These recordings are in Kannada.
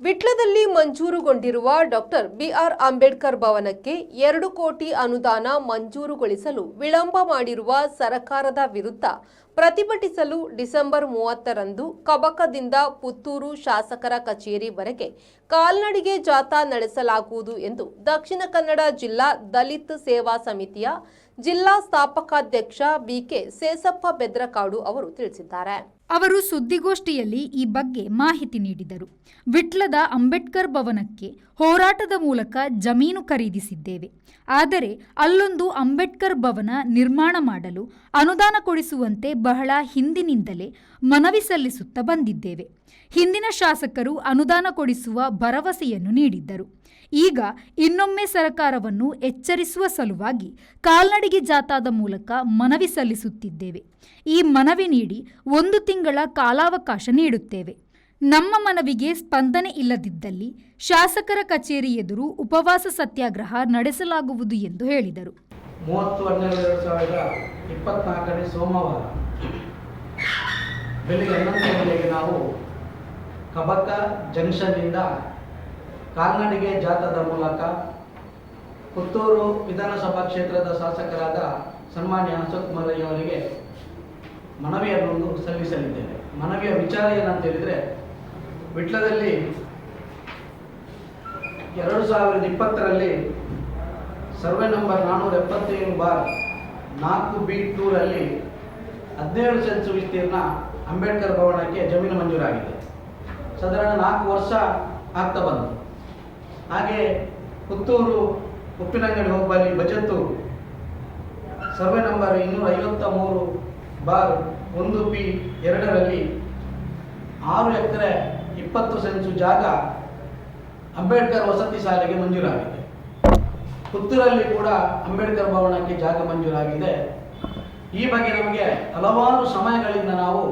ವಿಟ್ಲದಲ್ಲಿ ಮಂಜೂರುಗೊಂಡಿರುವ ಡಾಕ್ಟರ್ ಬಿಆರ್ ಅಂಬೇಡ್ಕರ್ ಭವನಕ್ಕೆ 2 ಕೋಟಿ ಅನುದಾನ ಮಂಜೂರುಗೊಳಿಸಲು ವಿಳಂಬ ಮಾಡಿರುವ ಸರ್ಕಾರದ ವಿರುದ್ಧ ಪ್ರತಿಭಟಿಸಲು ಡಿಸೆಂಬರ್ 30ರಂದು ಕಬಕದಿಂದ ಪುತ್ತೂರು ಶಾಸಕರ ಕಚೇರಿವರೆಗೆ ಕಾಲ್ನಡಿಗೆ ಜಾಥಾ ನಡೆಸಲಾಗುವುದು ಎಂದು ದಕ್ಷಿಣ ಕನ್ನಡ ಜಿಲ್ಲಾ ದಲಿತ ಸೇವಾ ಸಮಿತಿಯ ಜಿಲ್ಲಾ ಸ್ಥಾಪಕಾಧ್ಯಕ್ಷ ಬಿಕೆ ಸೇಸಪ್ಪ ಬೆದ್ರಕಾಡು ಅವರು ತಿಳಿಸಿದ್ದಾರೆ. ಅವರು ಸುದ್ದಿಗೋಷ್ಠಿಯಲ್ಲಿ ಈ ಬಗ್ಗೆ ಮಾಹಿತಿ ನೀಡಿದರು. ವಿಟ್ಲದ ಅಂಬೇಡ್ಕರ್ ಭವನಕ್ಕೆ ಹೋರಾಟದ ಮೂಲಕ ಜಮೀನು ಖರೀದಿಸಿದ್ದೇವೆ. ಆದರೆ ಅಲ್ಲೊಂದು ಅಂಬೇಡ್ಕರ್ ಭವನ ನಿರ್ಮಾಣ ಮಾಡಲು ಅನುದಾನ ಕೊಡಿಸುವಂತೆ ಬಹಳ ಹಿಂದಿನಿಂದಲೇ ಮನವಿ ಸಲ್ಲಿಸುತ್ತಾ ಬಂದಿದ್ದೇವೆ. ಹಿಂದಿನ ಶಾಸಕರು ಅನುದಾನ ಕೊಡಿಸುವ ಭರವಸೆಯನ್ನು ನೀಡಿದ್ದರು. ಈಗ ಇನ್ನೊಮ್ಮೆ ಸರ್ಕಾರವನ್ನು ಎಚ್ಚರಿಸುವ ಸಲುವಾಗಿ ಕಾಲ್ನಡಿಗೆ ಜಾಥಾದ ಮೂಲಕ ಮನವಿ ಸಲ್ಲಿಸುತ್ತಿದ್ದೇವೆ. ಈ ಮನವಿ ನೀಡಿ 1 ತಿಂಗಳ ಕಾಲಾವಕಾಶ ನೀಡುತ್ತೇವೆ. ನಮ್ಮ ಮನವಿಗೆ ಸ್ಪಂದನೆ ಇಲ್ಲದಿದ್ದಲ್ಲಿ ಶಾಸಕರ ಕಚೇರಿ ಎದುರು ಉಪವಾಸ ಸತ್ಯಾಗ್ರಹ ನಡೆಸಲಾಗುವುದು ಎಂದು ಹೇಳಿದರು. 30/12/2024 ಸೋಮವಾರ ಬೆಳಿಗ್ಗೆ 11 ಗಂಟೆಗೆ ನಾವು ಕಬಕ ಜಂಕ್ಷನ್ನಿಂದ ಕಾಲ್ನಡಿಗೆ ಜಾಥಾದ ಮೂಲಕ ಪುತ್ತೂರು ವಿಧಾನಸಭಾ ಕ್ಷೇತ್ರದ ಶಾಸಕರಾದ ಸನ್ಮಾನ್ಯ ಅಶೋಕ್ ಕುಮಾರಯ್ಯವರಿಗೆ ಮನವಿಯನ್ನು ಸಲ್ಲಿಸಲಿದ್ದೇವೆ. ಮನವಿಯ ವಿಚಾರ ಏನಂತ ಹೇಳಿದರೆ, ವಿಟ್ಲದಲ್ಲಿ 2020ರಲ್ಲಿ ಸರ್ವೆ ನಂಬರ್ 477/4B2ರಲ್ಲಿ 17 ಸೆನ್ಸು ವಿಸ್ತೀರ್ಣ ಅಂಬೇಡ್ಕರ್ ಭವನಕ್ಕೆ ಜಮೀನು ಮಂಜೂರಾಗಿದೆ. ಸಾಧಾರಣ 4 ವರ್ಷ ಆಗ್ತಾ ಬಂತು. ಹಾಗೆ ಪುತ್ತೂರು ಉಪ್ಪಿನಂಗಡಿ ಹೋಬಳಿ ಬಜತ್ತೂರು ಸರ್ವೆ ನಂಬರ್ 253/1P2ರಲ್ಲಿ 6 ಎಕರೆ 20 ಸೆನ್ಸು ಜಾಗ ಅಂಬೇಡ್ಕರ್ ವಸತಿ ಶಾಲೆಗೆ ಮಂಜೂರಾಗಿದೆ. ಪುತ್ತೂರಲ್ಲಿ ಕೂಡ ಅಂಬೇಡ್ಕರ್ ಭವನಕ್ಕೆ ಜಾಗ ಮಂಜೂರಾಗಿದೆ. ಈ ಬಗ್ಗೆ ನಮಗೆ ಹಲವಾರು ಸಮಯಗಳಿಂದ ನಾವು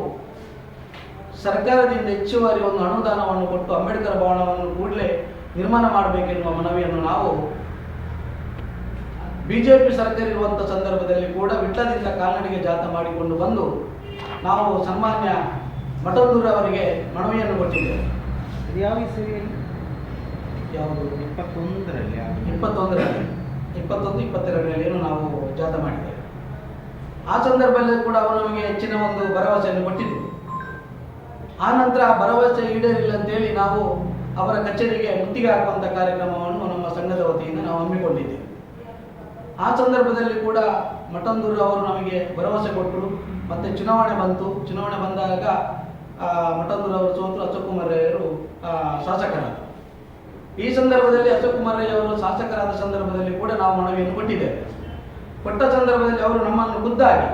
ಸರ್ಕಾರದಿಂದ ಹೆಚ್ಚುವರಿ ಒಂದು ಅನುದಾನವನ್ನು ಕೊಟ್ಟು ಅಂಬೇಡ್ಕರ್ ಭವನವನ್ನು ಕೂಡಲೇ ನಿರ್ಮಾಣ ಮಾಡಬೇಕೆನ್ನುವ ಮನವಿಯನ್ನು ನಾವು ಬಿಜೆಪಿ ಸರ್ಕಾರ ಇರುವಂಥ ಸಂದರ್ಭದಲ್ಲಿ ಕೂಡ ವಿಟ್ಲದಿಂದ ಕಾಲ್ನಡಿಗೆ ಜಾಥಾ ಮಾಡಿಕೊಂಡು ಬಂದು ನಾವು ಸನ್ಮಾನ್ಯ ಮಠಂದೂರು ಅವರಿಗೆ ಮನವಿಯನ್ನು ಕೊಟ್ಟಿದ್ದೇವೆ. ಯಾವ ಇಸವಿಯಲ್ಲಿ? ಯಾವುದು? 21ರಲ್ಲಿ 22ರಲ್ಲಿ ನಾವು ಜಾಥಾ ಮಾಡಿದ್ದೇವೆ. ಆ ಸಂದರ್ಭದಲ್ಲಿ ಕೂಡ ಅವರು ನಮಗೆ ಹೆಚ್ಚಿನ ಒಂದು ಭರವಸೆಯನ್ನು ಕೊಟ್ಟಿದ್ದರು. ಆ ನಂತರ ಆ ಭರವಸೆ ಈಡೇರಿಲ್ಲ ಅಂತೇಳಿ ನಾವು ಅವರ ಕಚೇರಿಗೆ ಮುತ್ತಿಗೆ ಹಾಕುವಂಥ ಕಾರ್ಯಕ್ರಮವನ್ನು ನಮ್ಮ ಸಂಘದ ವತಿಯಿಂದ ನಾವು ಹಮ್ಮಿಕೊಂಡಿದ್ದೇವೆ. ಆ ಸಂದರ್ಭದಲ್ಲಿ ಕೂಡ ಮಠಂದೂರು ಅವರು ನಮಗೆ ಭರವಸೆ ಕೊಟ್ಟರು. ಮತ್ತು ಚುನಾವಣೆ ಬಂತು. ಚುನಾವಣೆ ಬಂದಾಗ ಮಠಂದೂರು ಅವರು ಸೋತು ಅಶೋಕ್ ಕುಮಾರಯ್ಯವರು ಶಾಸಕರಾದರು. ಈ ಸಂದರ್ಭದಲ್ಲಿ ಅಶೋಕ್ ಕುಮಾರಯ್ಯ ಅವರು ಶಾಸಕರಾದ ಸಂದರ್ಭದಲ್ಲಿ ಕೂಡ ನಾವು ಮನವಿಯನ್ನು ಕೊಟ್ಟಿದ್ದೇವೆ. ಕೊಟ್ಟ ಸಂದರ್ಭದಲ್ಲಿ ಅವರು ನಮ್ಮನ್ನು ಖುದ್ದಾಗಿ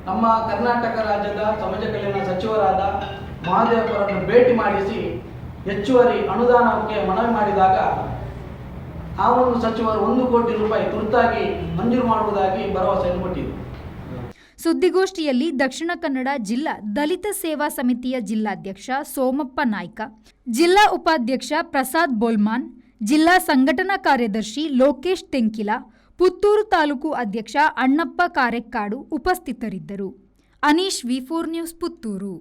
ನಮ್ಮ ಕರ್ನಾಟಕ ರಾಜ್ಯದ ಸಮಾಜ ಕಲ್ಯಾಣ ಸಚಿವರಾದ ಮಹದೇವರನ್ನು ಭೇಟಿ ಮಾಡಿಸಿ ಹೆಚ್ಚುವರಿ ಅನುದಾನಕ್ಕೆ ಮನವಿ ಮಾಡಿದಾಗ ಆ ಒಂದು ಸಚಿವರು 1 ಕೋಟಿ ರೂಪಾಯಿ ತುರ್ತಾಗಿ ಮಂಜೂರು ಮಾಡುವುದಾಗಿ ಭರವಸೆಯನ್ನು ಕೊಟ್ಟಿದ್ದರು. ಸುದ್ದಿಗೋಷ್ಠಿಯಲ್ಲಿ ದಕ್ಷಿಣ ಕನ್ನಡ ಜಿಲ್ಲಾ ದಲಿತ ಸೇವಾ ಸಮಿತಿಯ ಜಿಲ್ಲಾಧ್ಯಕ್ಷ ಸೋಮಪ್ಪ ನಾಯ್ಕ, ಜಿಲ್ಲಾ ಉಪಾಧ್ಯಕ್ಷ ಪ್ರಸಾದ್ ಬೋಲ್ಮಾನ್, ಜಿಲ್ಲಾ ಸಂಘಟನಾ ಕಾರ್ಯದರ್ಶಿ ಲೋಕೇಶ್ ತೆಂಕಿಲ, ಪುತ್ತೂರು ತಾಲೂಕು ಅಧ್ಯಕ್ಷ ಅಣ್ಣಪ್ಪ ಕಾರೆಕ್ಕಾಡು ಉಪಸ್ಥಿತರಿದ್ದರು. ಅನೀಶ್, ವಿ4 ನ್ಯೂಸ್, ಪುತ್ತೂರು.